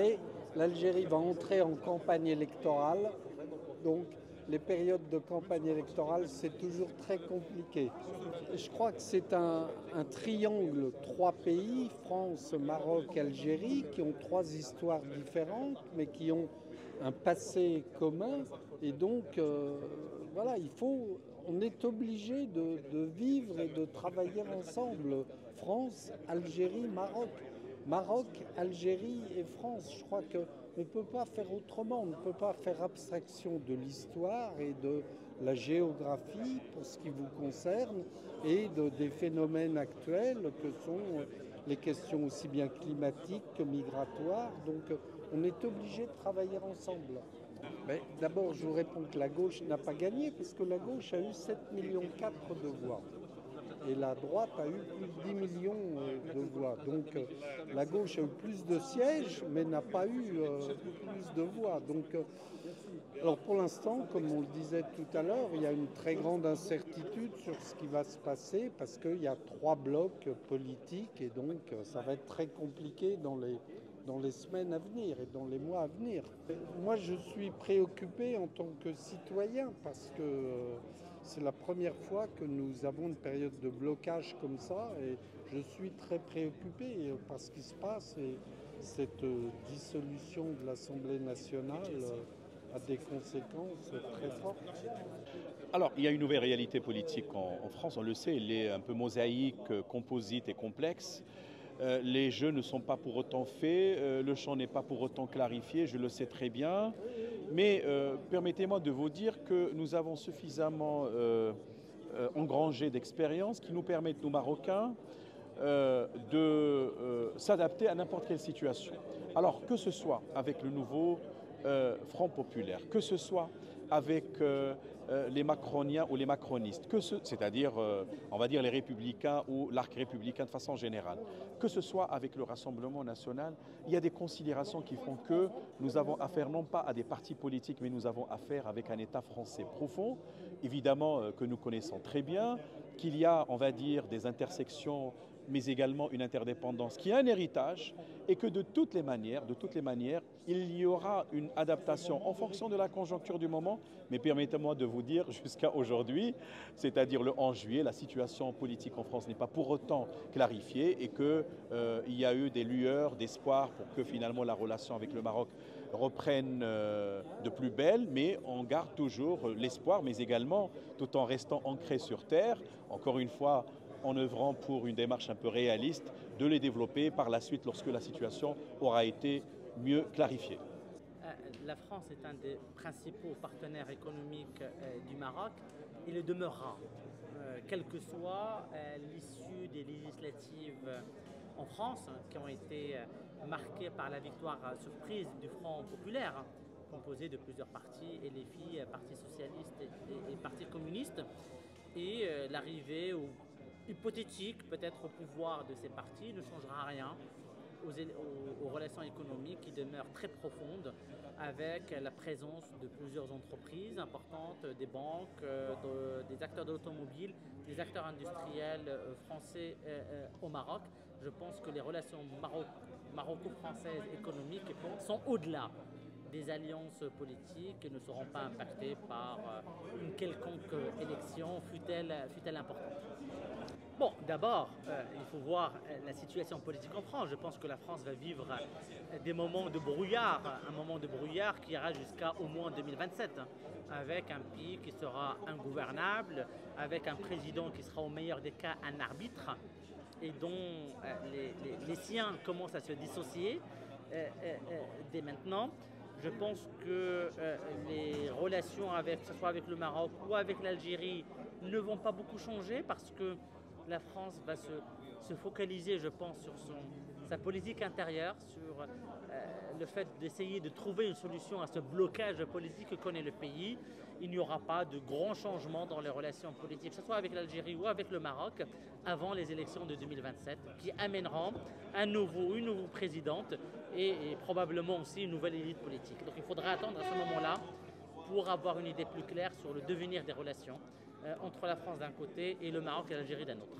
savez, l'Algérie va entrer en campagne électorale, donc les périodes de campagne électorale, c'est toujours très compliqué. Je crois que c'est un triangle, trois pays, France, Maroc, Algérie, qui ont trois histoires différentes, mais qui ont un passé commun. Et donc, voilà, on est obligé de vivre et de travailler ensemble. France, Algérie, Maroc. Maroc, Algérie et France. Je crois qu'on ne peut pas faire autrement. On ne peut pas faire abstraction de l'histoire et de la géographie pour ce qui vous concerne et des phénomènes actuels que sont les questions aussi bien climatiques que migratoires. Donc on est obligé de travailler ensemble. D'abord, je vous réponds que la gauche n'a pas gagné parce que la gauche a eu 7,4 millions de voix. Et la droite a eu plus de 10 millions de voix. Donc la gauche a eu plus de sièges, mais n'a pas eu plus de voix. Donc, alors pour l'instant, comme on le disait tout à l'heure, il y a une très grande incertitude sur ce qui va se passer parce qu'il y a trois blocs politiques et donc ça va être très compliqué dans les semaines à venir et dans les mois à venir. Moi, je suis préoccupé en tant que citoyen parce que c'est la première fois que nous avons une période de blocage comme ça et je suis très préoccupé par ce qui se passe et cette dissolution de l'Assemblée nationale a des conséquences très fortes. Alors, il y a une nouvelle réalité politique en France, on le sait, elle est un peu mosaïque, composite et complexe. Les jeux ne sont pas pour autant faits, le champ n'est pas pour autant clarifié, je le sais très bien. Mais permettez-moi de vous dire que nous avons suffisamment engrangé d'expérience qui nous permettent, nous Marocains, de s'adapter à n'importe quelle situation. Alors que ce soit avec le nouveau Front populaire, que ce soit avec les macroniens ou les macronistes, c'est-à-dire, on va dire, les républicains ou l'arc républicain de façon générale, que ce soit avec le Rassemblement national, il y a des considérations qui font que nous avons affaire non pas à des partis politiques, mais nous avons affaire avec un État français profond, évidemment que nous connaissons très bien, qu'il y a, on va dire, des intersections, mais également une interdépendance qui a un héritage et que de toutes les manières, il y aura une adaptation en fonction de la conjoncture du moment. Mais permettez-moi de vous dire, jusqu'à aujourd'hui, c'est-à-dire le 11 juillet, la situation politique en France n'est pas pour autant clarifiée et qu'il y a eu des lueurs d'espoir pour que finalement la relation avec le Maroc reprenne de plus belle, mais on garde toujours l'espoir, mais également tout en restant ancré sur terre, encore une fois, en œuvrant pour une démarche un peu réaliste, de les développer par la suite lorsque la situation aura été mieux clarifiée. La France est un des principaux partenaires économiques du Maroc. Il le demeurera, quelle que soit l'issue des législatives en France, qui ont été marquées par la victoire surprise du Front populaire, composé de plusieurs partis, LFI, Parti socialiste et Parti communiste, et l'arrivée hypothétique peut-être au pouvoir de ces partis ne changera rien aux relations économiques qui demeurent très profondes avec la présence de plusieurs entreprises importantes, des banques, des acteurs de l'automobile, des acteurs industriels français au Maroc. Je pense que les relations maroco-françaises économiques sont au-delà des alliances politiques et ne seront pas impactées par une quelconque élection, fût-elle importante. Bon, d'abord, il faut voir la situation politique en France. Je pense que la France va vivre des moments de brouillard, un moment de brouillard qui ira jusqu'à au moins 2027, avec un pays qui sera ingouvernable, avec un président qui sera au meilleur des cas un arbitre et dont les siens commencent à se dissocier dès maintenant. Je pense que les relations, que ce soit avec le Maroc ou avec l'Algérie, ne vont pas beaucoup changer parce que la France va se focaliser, je pense, sur sa politique intérieure, sur le fait d'essayer de trouver une solution à ce blocage politique que connaît le pays. Il n'y aura pas de grands changements dans les relations politiques, que ce soit avec l'Algérie ou avec le Maroc, avant les élections de 2027, qui amèneront une nouvelle présidente et probablement aussi une nouvelle élite politique. Donc il faudra attendre à ce moment-là pour avoir une idée plus claire sur le devenir des relations entre la France d'un côté et le Maroc et l'Algérie d'un autre.